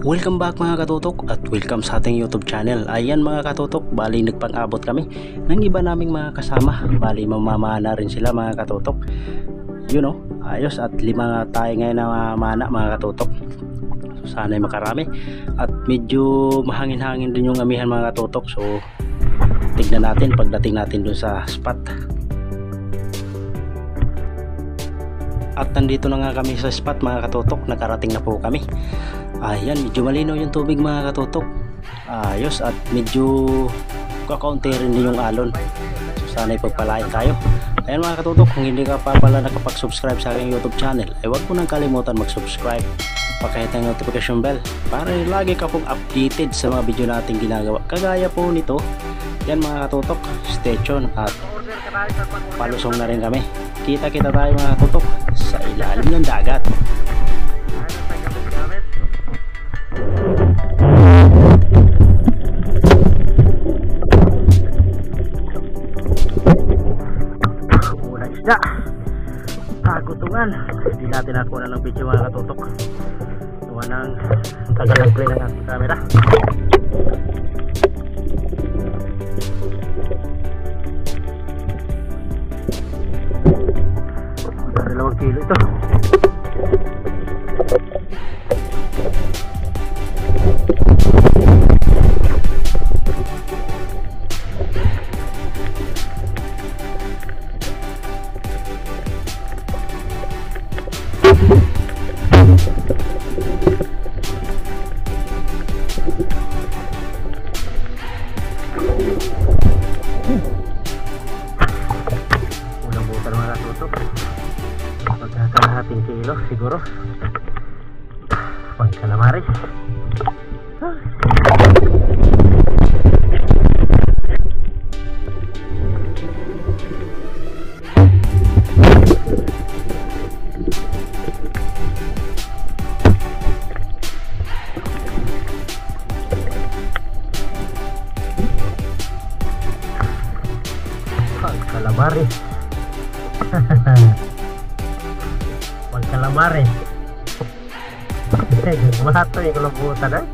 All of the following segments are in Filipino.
Welcome back mga katutok at welcome sa ating YouTube channel. Ayan mga katutok, bali nagpang-abot kami ng iba naming mga kasama. Bali mamamana rin sila mga katutok. You know, ayos at 5 tayo ngayon na mana mga katutok. So sana'y makarami. At medyo mahangin-hangin din yung amihan mga katutok. So tignan natin pagdating natin dun sa spot. At nandito na nga kami sa spot mga katutok, nakarating na po kami. Ayan, medyo malinaw yung tubig mga katutok. Ayos at medyo kakaunti rin din yung alon. So sana ipagpalain tayo. Ayan mga katutok, kung hindi ka pa pala nakapag-subscribe sa aking YouTube channel, ay huwag mo nang kalimutan mag-subscribe. Pakihit ang notification bell para lagi ka pong updated sa mga video nating ginagawa. Kagaya po nito. Yan mga katutok, stay tuned at palusong na rin kami. Kita-kita tayo mga katutok sa ilalim ng dagat. Unang isda, kagutungan. Hindi natin nakuha ng video mga katutok. Tuwa ng tagal ng play ng ating camera. Dalawang kilo ito. Unang butan mga katutok, magkakalahating kilo siguro pang calamares. Calamares. Pag calamares. Gagawin yung kalabutan eh.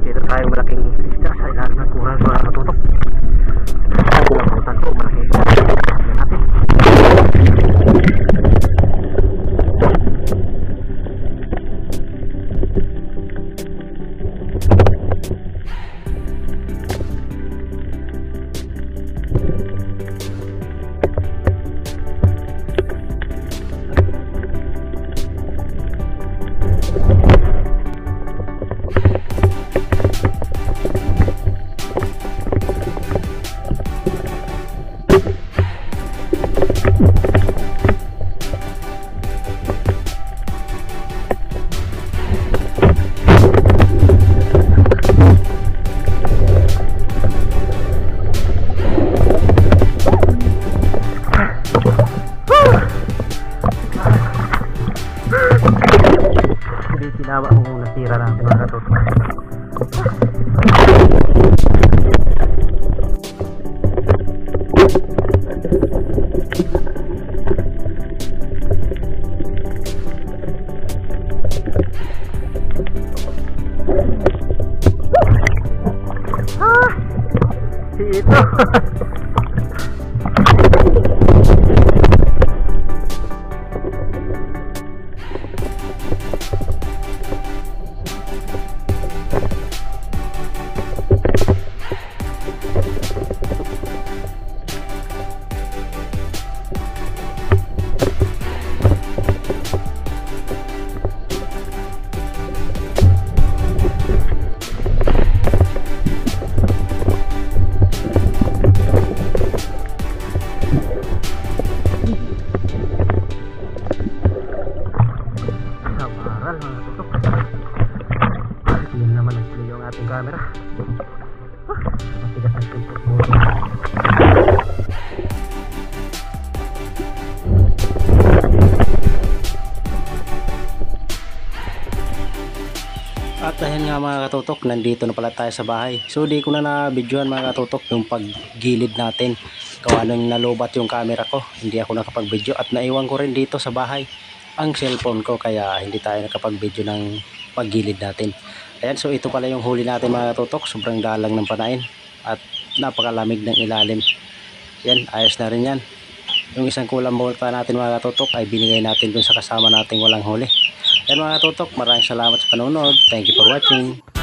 Dito tayo malaking isda sa ilalim ng kurang mga katutok. Kulabutan po malaking isda. Tignan natin. Hindi tinawa kung nasira na mga katutok. Ito. mga katutok. At yun naman ang play yung ating camera. Matigas ang tripod mo. At dahil nga mga katutok, nandito na pala tayo sa bahay. So di ko na na-videoan mga katutok yung paggilid natin. Gawa nang nalobat yung camera ko, hindi ako nakapag-video. At naiwan ko rin dito sa bahay ang cellphone ko, kaya hindi tayo nakapag-video ng paggilid natin. Ayan, so ito pala yung huli natin mga katutok. Sobrang dalang ng panain at napakalamig ng ilalim. Yan, ayos na rin yan. Yung isang kulang bolta natin mga katutok ay binigay natin dun sa kasama nating walang huli. Yan mga katutok, maraming salamat sa panonood. Thank you for watching.